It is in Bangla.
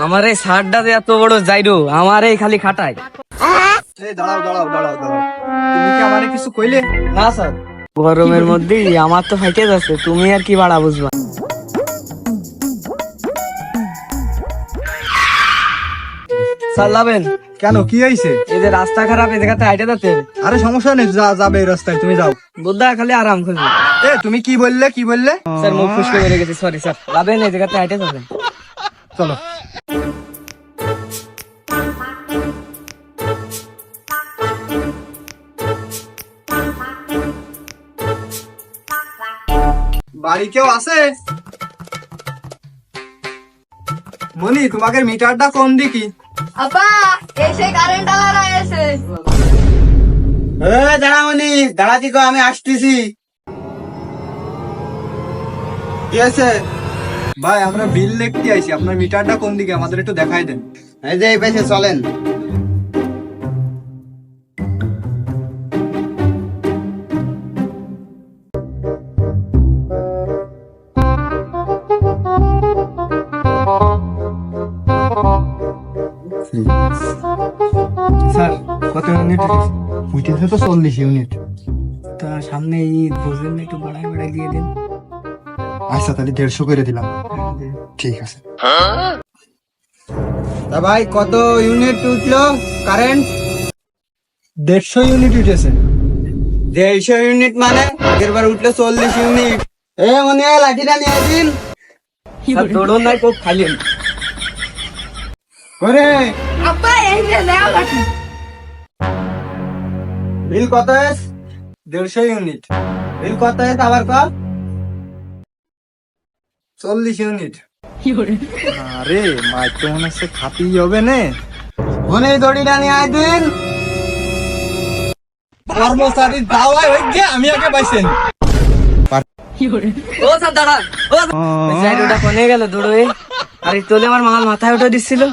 আমার এই শার্টটা যে এত বড় যাইরো, আমার এই খালি খাটায়। এই দাঁড়াও দাঁড়াও দাঁড়াও দাঁড়াও, তুমি কি আমারে কিছু কইলে? না স্যার, গরমের মধ্যে আমার তো ফাইটে যাচ্ছে, তুমি আর কি বাড়া বুঝবা। স্যার লাভেন কেন, কি হয়েছে? এই যে রাস্তা খারাপ, এই জায়গাতে হাইটে যাচ্ছে। আরে সমস্যা নেই, যাবে এই রাস্তায়, তুমি যাও। বুদ্ধা খালি আরাম খুঁজবে। এ তুমি কি বললে, কি বললে? স্যার মুখ ফুসকে বেড়ে গেছে, সরি স্যার। লাভেন এই জায়গাতে হাইটে যাবে। চলো। বাড়ি কেউ আছে? মনি, তোমাকে মিটারটা কোন দিকে? আপা এসে কারেন্ট আলাদা এসে দাঁড়া মনি, দাঁড়া দিকো, আমি আসতেছি। কি আছে ভাই? আমরা বিল লিখতে আইছি, আপনার মিটারটা কোন দিকে আমাদের একটু দেখাই দেন। এই যে এই পাশে চলেন। স্যার কত ইউনিট উঠেছে তো 40 ইউনিট। তা সামনে ঈদ, বুঝলেন না, একটু বাড়াই বাড়াই দিয়ে দিন। আচ্ছা তাহলে 150 করে দিলাম। ঠিক আছে। তা ভাই কত ইউনিট উঠলো কারেন্ট? 150 ইউনিট উঠেছে। 150 ইউনিট মানে আগের বার উঠলো 40 ইউনিট। এ মনে লাঠিটা নিয়ে দিন। স্যার দৌড়ন নাই, খুব খালি করে আপা এই যে নাও লাঠি বিল কত এস? 150 ইউনিট। বিল কত এস আবার কর? 40 ইউনিট। আরে মাইক তো মনে হচ্ছে খাতেই হবে না। মনে দড়িটা নিয়ে আয় দিন। কর্মচারী দাওয়ায় হয়ে গিয়ে আমি আগে পাইছেন। ও স্যার দাঁড়ান, ও যাই ওটা কোনে গেল দৌড়ে। আরে তোলে আমার মাল মাথায় উঠে দিচ্ছিল।